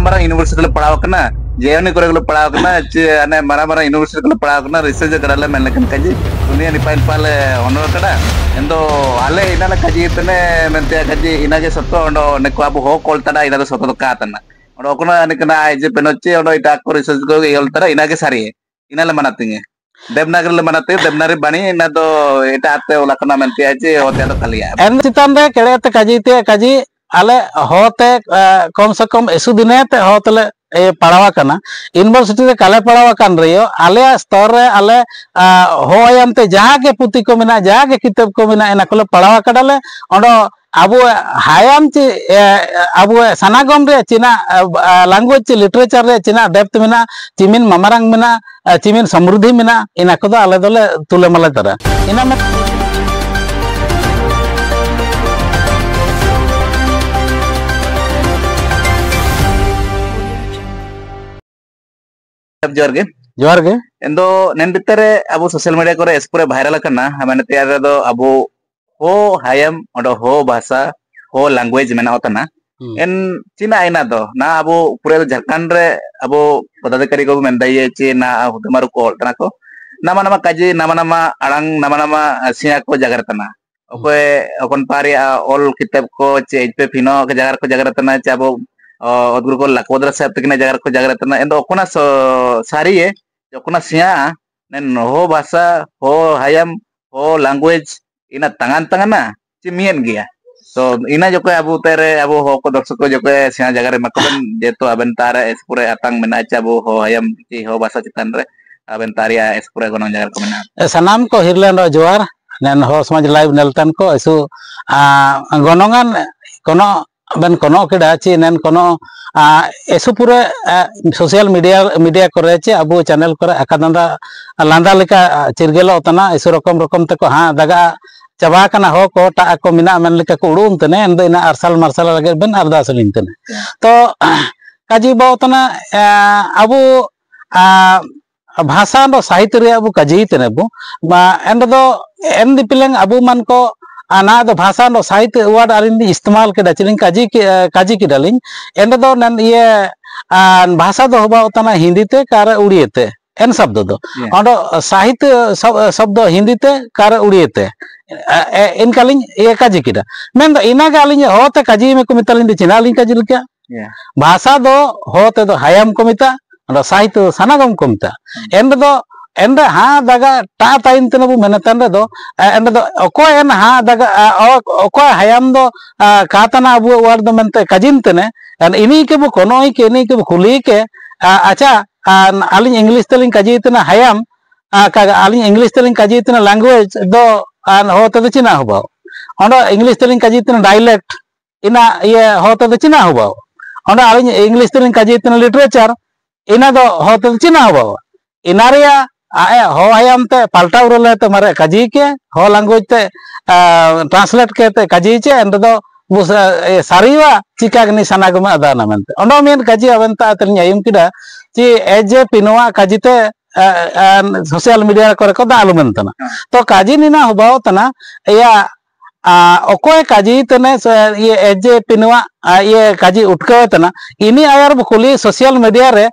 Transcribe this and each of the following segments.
marang university le padhaw kana jeoni kore gulo padhaw kana ane marang university gulo padhaw kana research kadala menlekan kaji dunia ni pail pale honor kada endo ale inala kaji itne mente kaji inage sotto ondo neko abu ho koltada inada sotto katana ondo okona nikana je penoche ondo ita ko research go yoltara inage sari inala manatinge Devnagari le manate Devnagari bani ina do ita ate ulakana mente aje hote ado kaliya en chitan re kere te kaji ale hote kom se kom esu dine te hotele padawa kana university re kale padawa kan reyo ale stor re ale hoyam te jaha ke puti ko mena jaha ke kitab ko mena ena kole padawa kadale ondo abu hayam ci abu sanagom re cina language literature re cina depth mena cimin mamarang mena cimin samruddhi mena ina ko do ale dole tule mala tara ina Johar ge endo nenditere abu social media kore espure viral kana hamane tiara do abu ho hayam odo ho bahasa ho language mena otana en Cina aina do na abu pure Jharkhand re abu padadikari ko mendai Cina hutumaru ko tana ko nama kaji nama arang nama sia ko jagartana okoe okon pari all kitab ko HP fino ke jagartana chabo odguru ko lakodra sahab tekna jagartana endo okona sari e okona sia nen ho bahasa ho hayam ho language ina tangan na cimien gia so ina joko abu tere abu ho ko dorsoko joko sia jagare makoben jeto abentara espure atang menacha abu ho hayam ci ho bahasa citan re abentaria espure gonong jagar ko mena sanam ko hirlen ro Johar nen ho samaj live neltan ko esu gonongan kono ben kono keda ci nen kono esu pure social media kore ci abu channel kore akadanda landa leka cirgelo tana esu rokom te ko ha daga Coba kana ho ko ta ko mina men leka ko udum tene endo ina arsal marsal lage ben ardas lin tene to kaji bo tana abu भाषा साहित्य रे अबु काजी तने बु and दो N दिपिलेंग Abu मन को आना दो भाषा साहित्य वर्ड आलिन इस्तेमाल के डचिलिंग काजी की डालिंग एंड दो नन ये भाषा दो होबा उतना हिंदी ते कार उड़िए ते एन शब्द दो और साहित्य शब्द हिंदी ते कार उड़िए ते इन कालिंग ये काजी की डा मेन दो इना कालिंग होते काजी में को मितालिंग चिना लिंग काजी लिका भाषा दो होते दो हायम को मिता साहित्य सनागम को मिता एंड दो एंड हाँ दागा टा ताइन तने बु मेनतन रे दो एंड दो ओको एन हाँ दागा ओको हायम दो कातना अबु वार दो मेनते काजिन तने एंड इनी के बु कोनोई के इनी के बु खुली के अच्छा आलिन इंग्लिश तलिन काजी तना हायम आलिन इंग्लिश तलिन काजी तना लैंग्वेज दो होते दो चिना होबा ओंडो इंग्लिश तलिन काजी तना डायलेक्ट इना ये होते दो चिना होबा ओंडो आलिन इंग्लिश तलिन काजी तना लिटरेचर इना दो होते दो चिना होबा इना रिया हो हायम ते पाल्टा उरले ते मारे काजी के हो लैंग्वेज ते ट्रांसलेट के ते काजी चे एंड दो बुस सारीवा चिका गनी सनागम अदाना मेनते ओंडो मेन काजी अवंता तलिन आयम किदा ची एजे पिनोवा काजी ते सोशल मीडिया करे को दालु मेनतना तो काजी निना होबाव तना या ओकोय काजी तने ये एजे पिनवा ये काजी उठकाव तना इनी आयर बुकुली सोशल मीडिया रे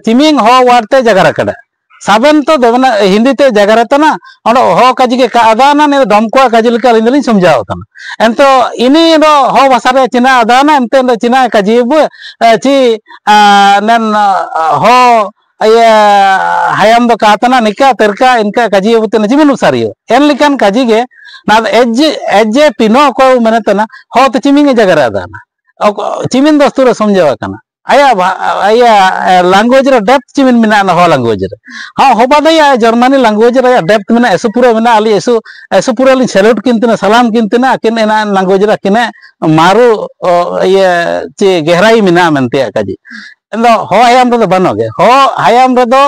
चिमिंग हो वार्ते जगह कड़ा साबन तो देवना हिंदी ते जगह तना और हो काजी के अदाना ने दमको काजी लेका लिंदलिन समझाव तना एंतो इनी दो हो भाषा रे चिना अदाना एंते चिना काजी बु ची नन हो ये हायम दो कातना निका तेरका इनका काजी बुते नजिमिन उसारियो एन लिकान काजी के ना एजे पिनो को मने तना हो तो चिमिंग जगह अदाना चिमिन दस्तूर समझाव kana आया लैंग्वेज रे डेप्थ चिमिन मिना ना हो लैंग्वेज रे हां होबा दया जर्मनी लैंग्वेज रे डेप्थ मिना एसु पूरा मिना आली एसु पूरा लिन सैल्यूट किनतना सलाम किनतना किन एना लैंग्वेज रे किने मारू ये चे गहराई मिना मनते काजी एंदो हो हायम रे बनोगे हो हायम रे दो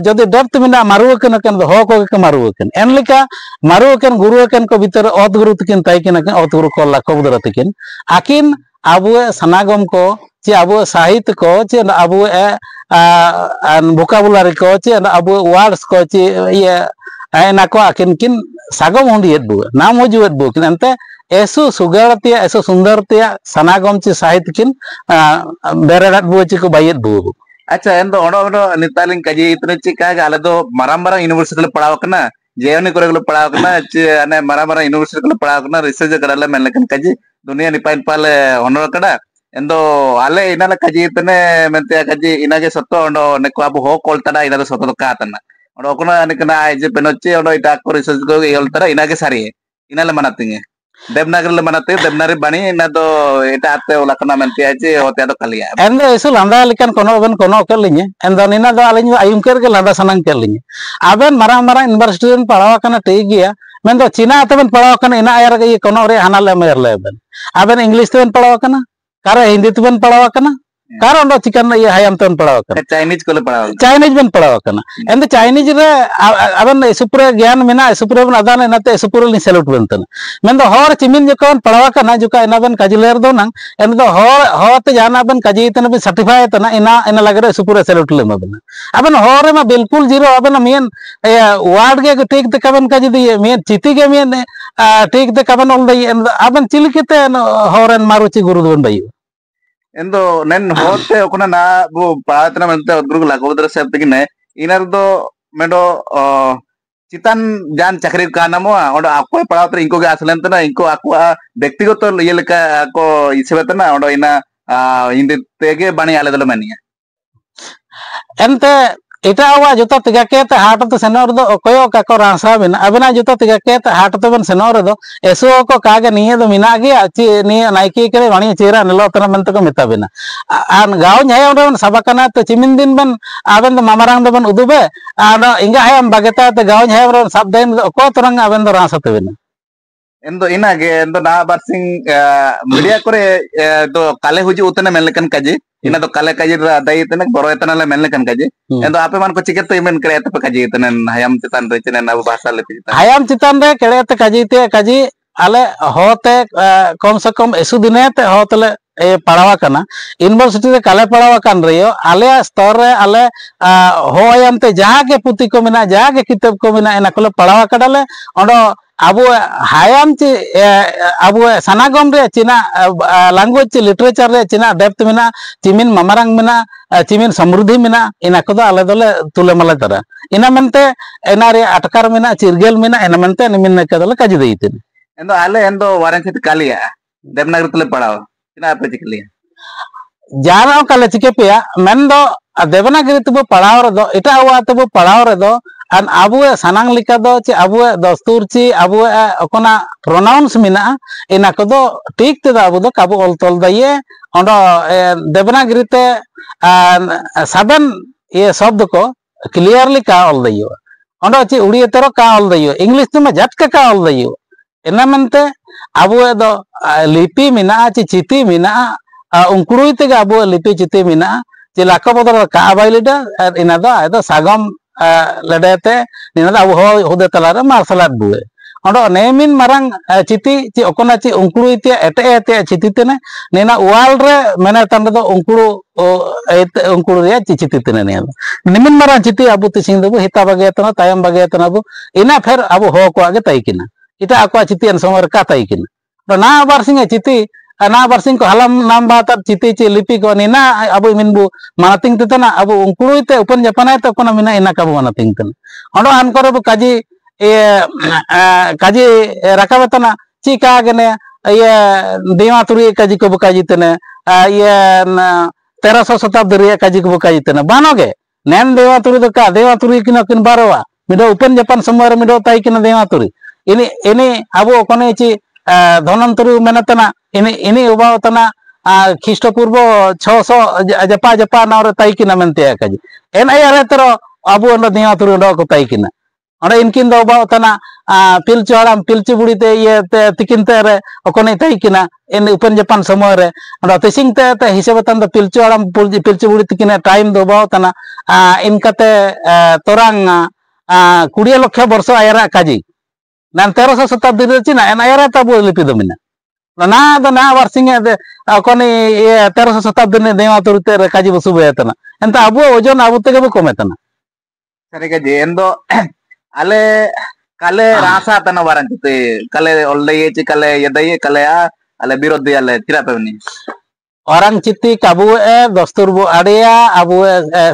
जदि डेप्थ मिना मारू कन दो हो को के मारू कन एन लिका मारू कन गुरु कन को भीतर ओत गुरु तकिन ताई किन ओत गुरु को लाको बुदर तकिन आकिन आबु सनागम को चे अब साहित्य को चे अब वोकाबुलारी को चे अब वर्ड्स को चे ये ना को आकिन किन सागम हुंडी बु नाम हजुत बु किन अंते esu sugartia esu sundartia sanagom ci sahit kin beredat bu ci ko bayet bu अच्छा एंदो ओडो नितालिन काजी इतने चिका गाले दो मरामरा यूनिवर्सिटी पढ़ाव कना जेवनी करे पढ़ाव कना अने मरामरा यूनिवर्सिटी पढ़ाव कना रिसर्च करले मेनलेकन काजी दुनिया निपाइन पाले होनर कड़ा एंदो आले इनाले काजी इतने मेंते काजी इनागे सत्तो ओडो नेको अबु हो कोलतडा इनाले सत्तो कातना ओडो कोना निकना आइजे पेनोच्चे ओडो इटा को रिसर्च को एलतरा इनागे सारी इनाले मनातिंगे देवनागरी मनाते देवनागरी बनी इना दो इटा आते ओलाकना मेंते आइजे होते दो कलिया एंदो एसु लंदा लिकन कोनो बन कोनो कलिnya एंदो निना दो आलिन आयुम कर के लंदा सनang कलिnya आबेन marang marang यूनिवर्सिटी रन पढ़ावा कना ठीक गया मेंदो चीना तबन पढ़ावा कना इना आयर के कोनो रे हाना ले मेर लेबन आबेन इंग्लिश तबन पढ़ावा कना कारे हिंदी तबन पढ़ावा कना कारण दो चिकन ये hayam तबन पढ़ावा कना चाइनीज को पढ़ावा चाइनीज बन पढ़ावा कना एंदो चाइनीज रे आबेन सुपुरे ज्ञान मेना सुपुरे बन अदान नते सुपुरे नि सैल्यूट बनतन मेंदो हर चिमिन जकन पढ़ावा कना जुका इना बन काजिलेर दो नंग एंदो हर ते जाना बन काजी तन बन सर्टिफाई तना इना लगरे सुपुरे सैल्यूट ले मबन आबेन हर मा बिल्कुल जीरो आबेन मेन वार्ड के ठीक ते कबन काजी दी मेन चिति के मेन ठीक ते कबन ओल दई आबेन चिलकेते हरन मारुचि गुरु दोन बाई एंदो नेन होते ओकना ना वो पातना मनते उद्रुग लागोदर से तकिने इनर दो मेडो चितान जान चाकरी कानामो ओडो आको पढ़ावत इनको के असलेंतना इनको आको व्यक्तिगत ये लेका को इसेबतना ओडो इना इंदे तेगे बानी आले दलो मानिया एंते इटा आवा जुता तिगा के ते हाट तो सेनोर दो कोयो का को रासा बिना अबना जुता तिगा के ते हाट तो बन सेनोर दो एसो को कागे निये दो मिना गे अची निये नाइकी करे वाणी चेरा नेलो तना मन तो मिता बिना आन गाव न्याय ओन सबकना तो चिमिन दिन बन आबन दो मामरांग दो बन उदुबे आनो इंगा हायम बगेता ते गाव न्याय ओन सब दिन को तरंग आबन दो रासा ते बिना एंदो इनागे एंदो ना बारसिंग मीडिया करे दो काले हुजु उतने मेनलेकन काजी इना दो काले काजी दाई तने बरो इतना ले मेनलेकन काजी एंदो आपे मान को चिकेत इमेन करे तप काजी तने hayam चितान रे चने ना भाषा ले चितान hayam चितान रे केड़े ते काजी आले होते कम से कम एसु दिने ते होतले ए पढ़ावा कना यूनिवर्सिटी रे काले पढ़ावा कान रियो आले स्तर रे आले हो hayam ते जहां के पुती को मिना जहां के किताब को मिना एना कोले पढ़ावा कडाले ओडो अबो hayam ची अबो सनागम रे चिना लैंग्वेज ची लिटरेचर रे चिना डेप्थ मिना चिमिन मामारंग मिना चिमिन समृद्धि मिना इना को आले दोले तुले मले तरा इना मेनते एना रे अटकार मिना चिरगेल मिना एना मेनते निमिन के दोले काजी देइतिन एंदो आले एंदो वारंचित कालिया देवनागरी तुले पढ़ाओ चिना आपे चिकलिया जाना काले चिके पिया मेनदो देवनागरी तबो पढ़ाओ रे दो इटा हुआ तबो पढ़ाओ रे दो अन अबु सनांग लिका दो चे अबु दस्तूर ची अबु ओकना प्रोनाउंस मिना इना को दो ठीक ते अबु दो काबु ऑल तोल दये ओंडो देवनागरी ते सबन ये शब्द को क्लियरली का ऑल दयो ओंडो ची उड़िया तेरो का ऑल दयो इंग्लिश ते में झटका का ऑल दयो इना मनते अबु दो लिपि मिना ची चिति मिना उंकुरुई ते अबु लिपि चिति मिना ची लाको बदर का बाइलिडा इना दो सागम लड़ते निना अब हुदे तलारे मार्शल बुए ओंडो नेमिन मारंग चिति ची ओकना ची उंकुड़ु इते एटे एटे चिति तने निना वाल रे मेने तंड दो उंकुड़ु रे चिति तने ने निमिन मारंग चिति अबु तिसिंग दबु हिता बगे तना तायम बगे तना अबु इना फेर अबु हो को आगे तैकिना इटा आको चिति अन समर का तैकिना तो ना बारसिंग चिति ना बारसिंग को हलम नाम बात चिति ची लिपि को निना अबु मिनबु मानतिंग तना अबु उंकुड़ु इते उपन जपनाय तो कोना मिना इना काबु मानतिंग तना ओंडो अन करे बु काजी काजी रकाबतना ची का गने ये देवा तुरी काजी को काजी तने ये 1300 शताब्दी रे काजी को काजी तने बानोगे नेन देवा तुरी तो का देवा तुरी किन बारोवा मिडो उपन जपान समर मिडो ताई किन देवा तुरी इनी अबु कोने ची धनंतरु मेनतना इनी उबावतना ख्रीष्टपूर्व 600 जपा जपा नारे ताई किन मेनते काजी एन आयारे तरो अबु ओंडो देवा तुरी ओंडो को ताई किन ओंडे इनकिन दो उबावतना पिलचु हड़ाम पिलचु बुड़ी ते ये तिकिन ते रे ओकोने ताई किना इन उपन जपान समय रे ओंडो तिसिंग ते हिसाबतन दो पिलचु हड़ाम पिलचु बुड़ी तिकिन टाइम दो उबावतना इनकते तोरांग 20 लाख वर्ष आयरा काजी नान 1300 शताब्दी रे चिना एन आयरा तबु लिपि दो मिना ना वर्षिंग कोनी 1300 शताब्दी ने देवा तुरते रे काजी बसु बेतना एंत अबु ओजन अबु तेगे बु कमेतना सरे के जेंदो आले kale rasa tanah warang kita kale oleh ye kale yadai kale ale birod dia ale tidak apa ini orang citi kabu dostur bu area abu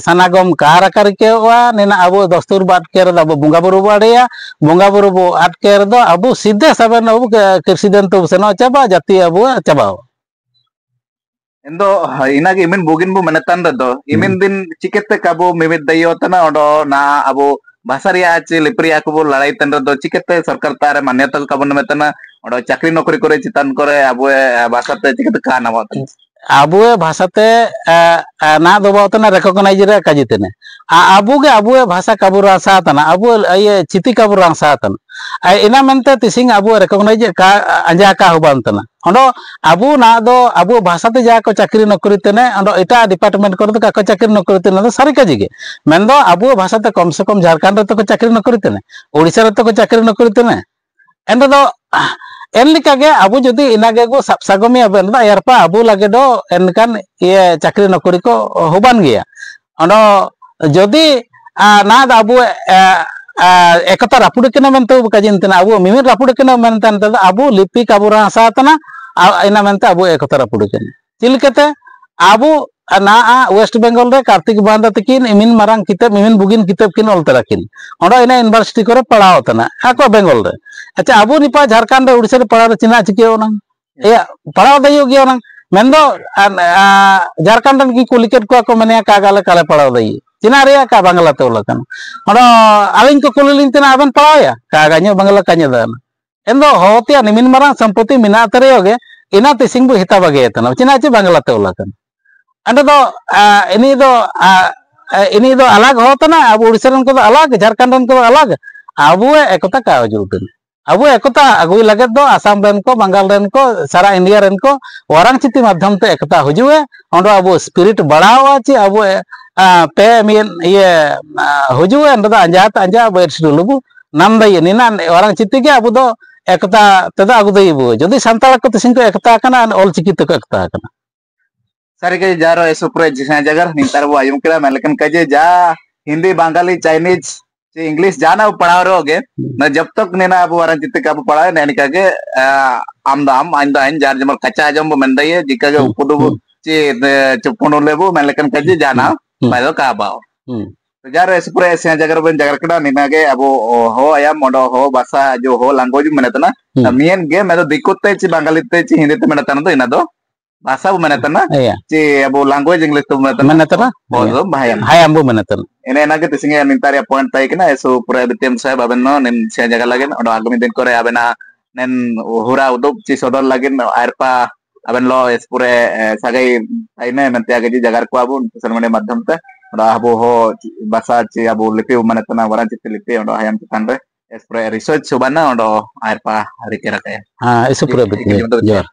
sanagom kara karike wa nena abu dostur bu atker da bunga buru bu area bunga buru bu atker do abu sidde saben abu presiden tu seno coba jati abu coba endo ina ke imin bugin bu menetan do imin din cikete kabu mimit dayo tana odo na abu bahasa ci lipriya aku bu lalai tanda do cikete sarkar tare manyata kabu metana odo chakri nokri kore citan kore abu bahasa te cikete kana wat abu bahasa te na do bawtana recognize re kajitene abu ge abu bahasa kabu rasa tana abu ye citi kabu rasa tana ina mente tising abu recognize ka anja ka hoban tana ondo abu na do abu bahasa te ja ko chakri nokri tene ondo eta department kor do ka ko chakri nokri tene do sari kajige mendo abu bahasa te kom se kom Jharkhand re to ko chakri nokri tene Odisha re to ko chakri nokri tene endo do enlikage abu jodi inage go sapsagomi aben da yarpa abu lage do enkan ye chakri nokri ko hoban gaya ondo jodi na da abu ekata rapud kena mente kajin tena abu mimir rapud kena mente abu lipi kabu rasa tana ina mente abu ekata rapud kena cilkete abu na West Bengal re Kartik Banda tikin imin marang kitab imin bugin kitab kin ol terakin ondo ina university kore padhao tana ako Bengal re acha abu nipa Jharkhand re Odisha re padhao china chikeo nang ya padhao dayo gyo nang mendo Jharkhand ren ki kuliket ko ako mania kagale kale padhao dayi Cina area ka Bangla te ulakan ondo alin ko kulilin tena aben padhao ya kaganyo Bangla kanya dan endo hotia nimin marang sampoti mina teryoge ina tising bu hitabage tana Cina chi Bangla te ulakan anda do ini do alag hoता ना अब Orissa run को अलग Jharkhand run को अलग अब एकता का जुलतन अब एकता अगुई लगे दो आसाम रन को बंगाल रन को सारा इंडिया रन को वरंग चिति माध्यम ते एकता हुजुए ओंडो अब स्पिरिट बढ़ावा ची अब पे मिन ये हुजुए अंदर अंजा बेट लुबु नाम दई निना वरंग चिति के अब दो एकता तदा अगु दई बु जदि संताल को तिसिन को एकता kana ऑल चिकी तो एकता kana Sari kaje jaro eso pro jisna jagar nintar bu ayum kira melekan kaje ja Hindi Bengali Chinese English jana पढ़ा रहोगे ना जब तक नेना अब वारन चित्ते का पढ़ा है नैनिका के आमदाम आइंदा इन जार जमल कच्चा जम मंदई है जिका के उपुदु ची चुपनो लेबो मलेकन काजे जाना बायो का बाओ तो जार ऐसे पूरे ऐसे जगह बन जगह कड़ा निना के अब हो आया मोडो हो भाषा जो हो लैंग्वेज में तना मियन गे मैं तो दिक्कत ची बंगाली ते ची हिंदी ते में तना तो इना दो bahasa bu menetana ci abu language English tu menetana bodo bahayam hayam bu menetana ene nage tisinge nintari point tai kena eso pura betem saya babenno nen sia jaga lagi odo agami den kore abena nen hura uduk ci sodor lagi airpa aben lo es pure sagai aine nanti age ji jagar ko abu selmane madhyam te odo abu ho bahasa ci abu lipi menetana waran ci lipi odo hayam kitan re es pure research subana odo airpa hari kira kaya eso pura betem